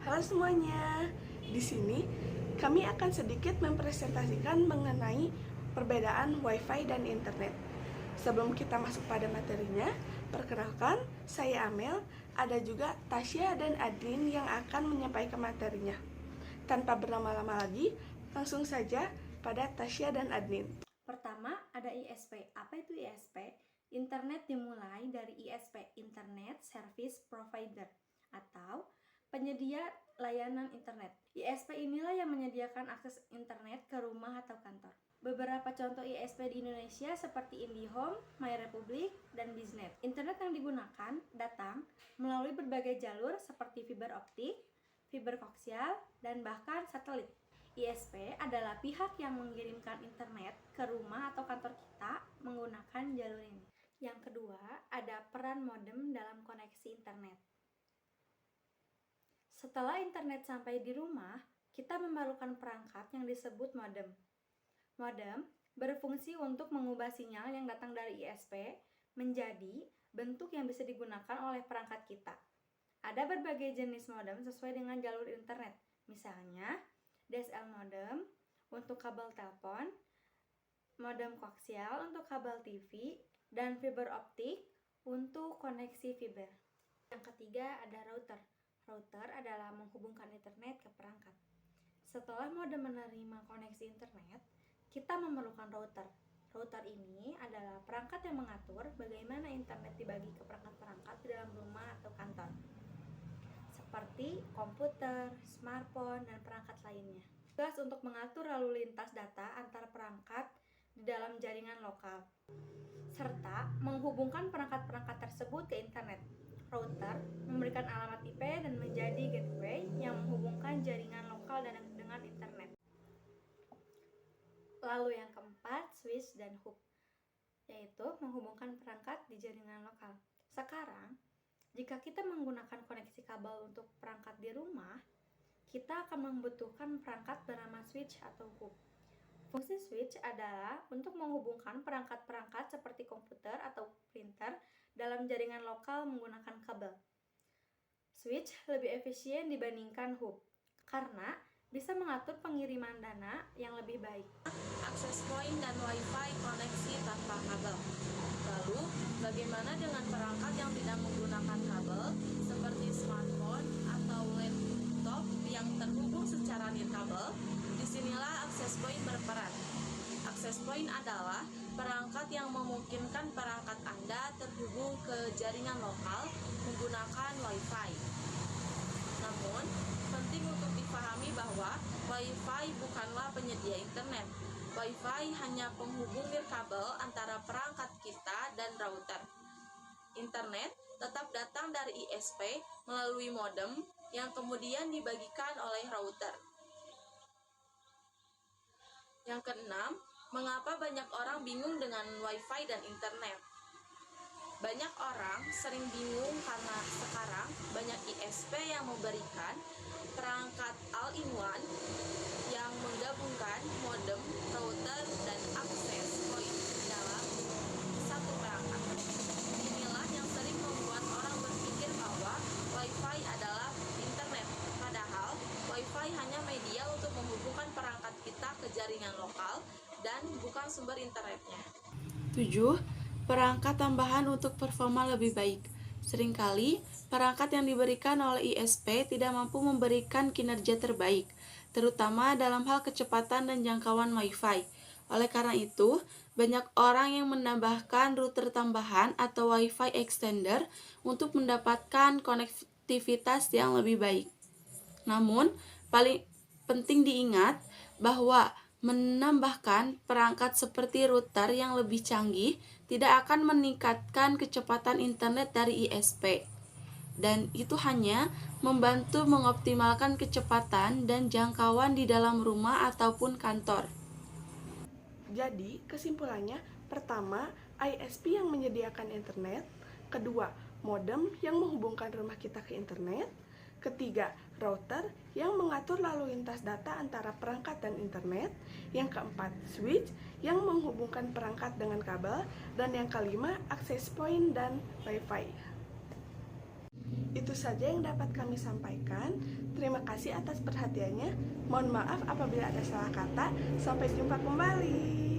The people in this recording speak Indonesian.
Halo semuanya, di sini kami akan sedikit mempresentasikan mengenai perbedaan WiFi dan internet. Sebelum kita masuk pada materinya, perkenalkan, saya Amel, ada juga Tasya dan Adlin yang akan menyampaikan materinya. Tanpa berlama-lama lagi, langsung saja pada Tasya dan Adlin. Pertama, ada ISP. Apa itu ISP? Internet dimulai dari ISP, Internet Service Provider, atau penyedia layanan internet. ISP inilah yang menyediakan akses internet ke rumah atau kantor. Beberapa contoh ISP di Indonesia seperti IndiHome, MyRepublic, dan Biznet. Internet yang digunakan datang melalui berbagai jalur seperti fiber optik, fiber koaksial, dan bahkan satelit. ISP adalah pihak yang mengirimkan internet ke rumah atau kantor kita menggunakan jalur ini. Yang kedua, ada peran modem dalam koneksi internet. Setelah internet sampai di rumah, kita memerlukan perangkat yang disebut modem. Modem berfungsi untuk mengubah sinyal yang datang dari ISP menjadi bentuk yang bisa digunakan oleh perangkat kita. Ada berbagai jenis modem sesuai dengan jalur internet, misalnya DSL modem untuk kabel telepon, modem koaksial untuk kabel TV, dan fiber optik untuk koneksi fiber. Yang ketiga ada router. Router adalah menghubungkan internet ke perangkat. Setelah modem menerima koneksi internet, kita memerlukan router. Router ini adalah perangkat yang mengatur bagaimana internet dibagi ke perangkat-perangkat di dalam rumah atau kantor, seperti komputer, smartphone, dan perangkat lainnya. Tugas untuk mengatur lalu lintas data antar perangkat di dalam jaringan lokal, serta menghubungkan perangkat-perangkat tersebut ke internet. Router memberikan alamat IP dan menjadi gateway yang menghubungkan jaringan lokal dengan internet. Lalu yang keempat, switch dan hub, yaitu menghubungkan perangkat di jaringan lokal. Sekarang, jika kita menggunakan koneksi kabel untuk perangkat di rumah, kita akan membutuhkan perangkat bernama switch atau hub. Fungsi switch adalah untuk menghubungkan perangkat-perangkat seperti komputer atau printer dalam jaringan lokal menggunakan kabel. Switch lebih efisien dibandingkan hub, karena bisa mengatur pengiriman dana yang lebih baik. Akses point dan WiFi koneksi tanpa kabel. Lalu, bagaimana dengan perangkat yang tidak menggunakan kabel, seperti smartphone atau laptop yang terhubung secara nirkabel? Disinilah akses point berperan. Akses point adalah perangkat yang memungkinkan perangkat Anda terhubung ke jaringan lokal menggunakan WiFi. Namun, penting untuk dipahami bahwa WiFi bukanlah penyedia internet. WiFi hanya penghubung nirkabel antara perangkat kita dan router. Internet tetap datang dari ISP melalui modem yang kemudian dibagikan oleh router. Yang keenam, mengapa banyak orang bingung dengan WiFi dan internet? Banyak orang sering bingung karena sekarang banyak ISP yang memberikan perangkat all-in-one yang menggabungkan modem, router, dan akses point dalam satu perangkat. Inilah yang sering membuat orang berpikir bahwa WiFi adalah internet, padahal WiFi hanya media untuk menghubungkan perangkat kita ke jaringan lokal dan bukan sumber internetnya. 7. Perangkat tambahan untuk performa lebih baik. Seringkali, perangkat yang diberikan oleh ISP tidak mampu memberikan kinerja terbaik, terutama dalam hal kecepatan dan jangkauan WiFi. Oleh karena itu, banyak orang yang menambahkan router tambahan atau WiFi extender untuk mendapatkan konektivitas yang lebih baik. Namun, paling penting diingat bahwa menambahkan perangkat seperti router yang lebih canggih tidak akan meningkatkan kecepatan internet dari ISP, dan itu hanya membantu mengoptimalkan kecepatan dan jangkauan di dalam rumah ataupun kantor. Jadi, kesimpulannya, pertama, ISP yang menyediakan internet, kedua, modem yang menghubungkan rumah kita ke internet, ketiga, router yang mengatur lalu lintas data antara perangkat dan internet, yang keempat, switch yang menghubungkan perangkat dengan kabel, dan yang kelima, access point dan WiFi. Itu saja yang dapat kami sampaikan. Terima kasih atas perhatiannya. Mohon maaf apabila ada salah kata. Sampai jumpa kembali.